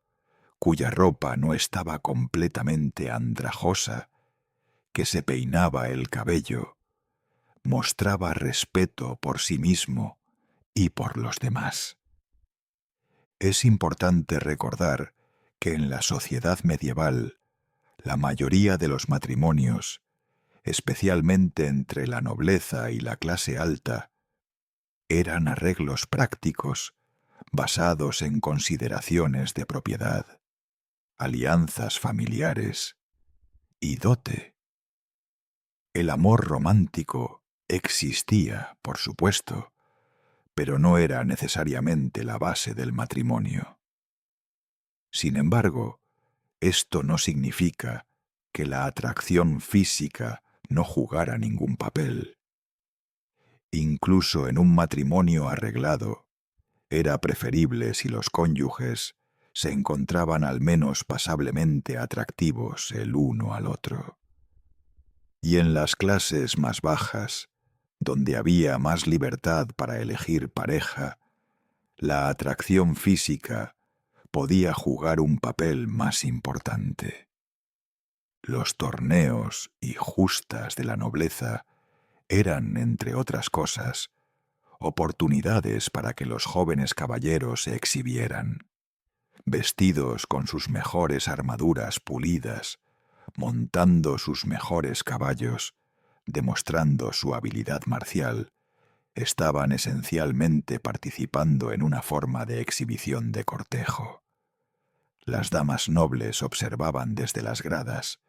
cuya ropa no estaba completamente andrajosa, que se peinaba el cabello, mostraba respeto por sí mismo y por los demás. Es importante recordar que en la sociedad medieval, la mayoría de los matrimonios, especialmente entre la nobleza y la clase alta, eran arreglos prácticos basados en consideraciones de propiedad, alianzas familiares y dote. El amor romántico existía, por supuesto, pero no era necesariamente la base del matrimonio. Sin embargo, esto no significa que la atracción física no jugara ningún papel. Incluso en un matrimonio arreglado, era preferible si los cónyuges se encontraban al menos pasablemente atractivos el uno al otro. Y en las clases más bajas, donde había más libertad para elegir pareja, la atracción física podía jugar un papel más importante. Los torneos y justas de la nobleza eran, entre otras cosas, oportunidades para que los jóvenes caballeros se exhibieran, vestidos con sus mejores armaduras pulidas, montando sus mejores caballos, demostrando su habilidad marcial, estaban esencialmente participando en una forma de exhibición de cortejo. Las damas nobles observaban desde las gradas,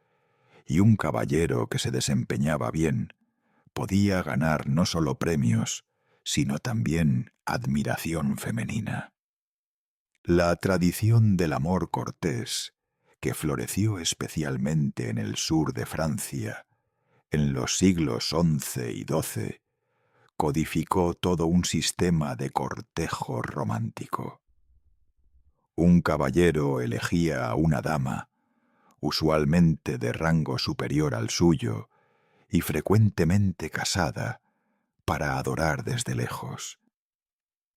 y un caballero que se desempeñaba bien podía ganar no solo premios, sino también admiración femenina. La tradición del amor cortés, que floreció especialmente en el sur de Francia, en los siglos XI y XII, codificó todo un sistema de cortejo romántico. Un caballero elegía a una dama, usualmente de rango superior al suyo y frecuentemente casada, para adorar desde lejos.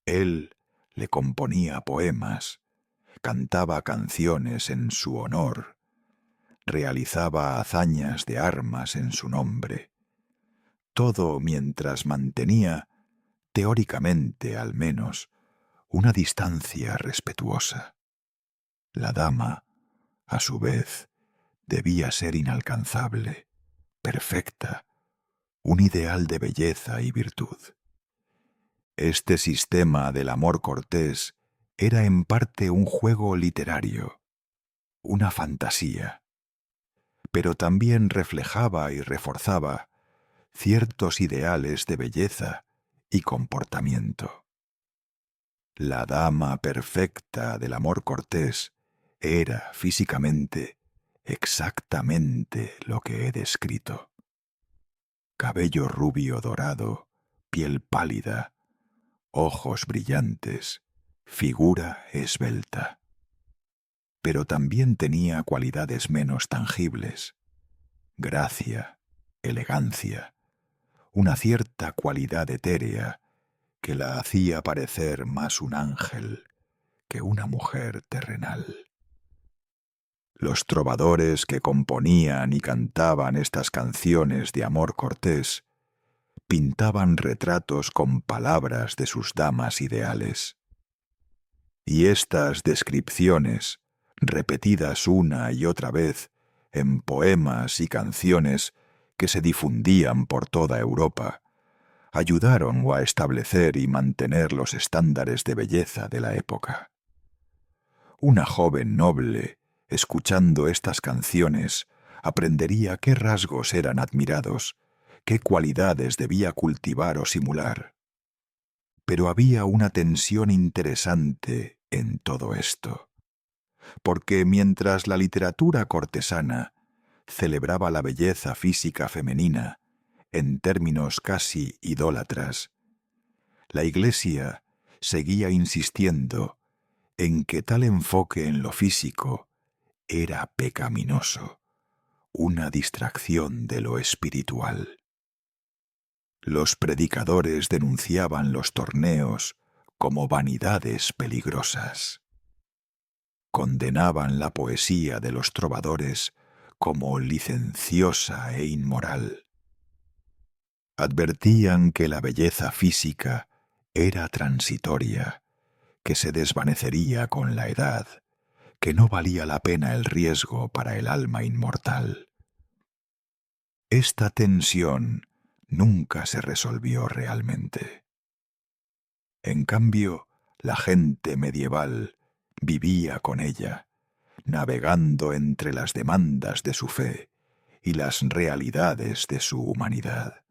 Él le componía poemas, cantaba canciones en su honor, realizaba hazañas de armas en su nombre, todo mientras mantenía, teóricamente al menos, una distancia respetuosa. La dama, a su vez, debía ser inalcanzable, perfecta, un ideal de belleza y virtud. Este sistema del amor cortés era en parte un juego literario, una fantasía, pero también reflejaba y reforzaba ciertos ideales de belleza y comportamiento. La dama perfecta del amor cortés era, físicamente, exactamente lo que he descrito. Cabello rubio dorado, piel pálida, ojos brillantes, figura esbelta. Pero también tenía cualidades menos tangibles: gracia, elegancia, una cierta cualidad etérea que la hacía parecer más un ángel que una mujer terrenal. Los trovadores que componían y cantaban estas canciones de amor cortés pintaban retratos con palabras de sus damas ideales. Y estas descripciones, repetidas una y otra vez en poemas y canciones que se difundían por toda Europa, ayudaron a establecer y mantener los estándares de belleza de la época. Una joven noble, escuchando estas canciones, aprendería qué rasgos eran admirados, qué cualidades debía cultivar o simular. Pero había una tensión interesante en todo esto, porque mientras la literatura cortesana celebraba la belleza física femenina en términos casi idólatras, la Iglesia seguía insistiendo en que tal enfoque en lo físico era pecaminoso, una distracción de lo espiritual. Los predicadores denunciaban los torneos como vanidades peligrosas. Condenaban la poesía de los trovadores como licenciosa e inmoral. Advertían que la belleza física era transitoria, que se desvanecería con la edad, que no valía la pena el riesgo para el alma inmortal. Esta tensión nunca se resolvió realmente. En cambio, la gente medieval vivía con ella, navegando entre las demandas de su fe y las realidades de su humanidad.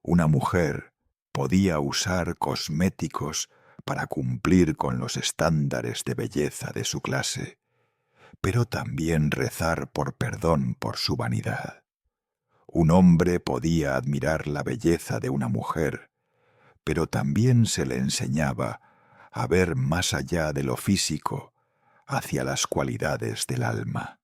Una mujer podía usar cosméticos para cumplir con los estándares de belleza de su clase, pero también rezar por perdón por su vanidad. Un hombre podía admirar la belleza de una mujer, pero también se le enseñaba a ver más allá de lo físico, hacia las cualidades del alma.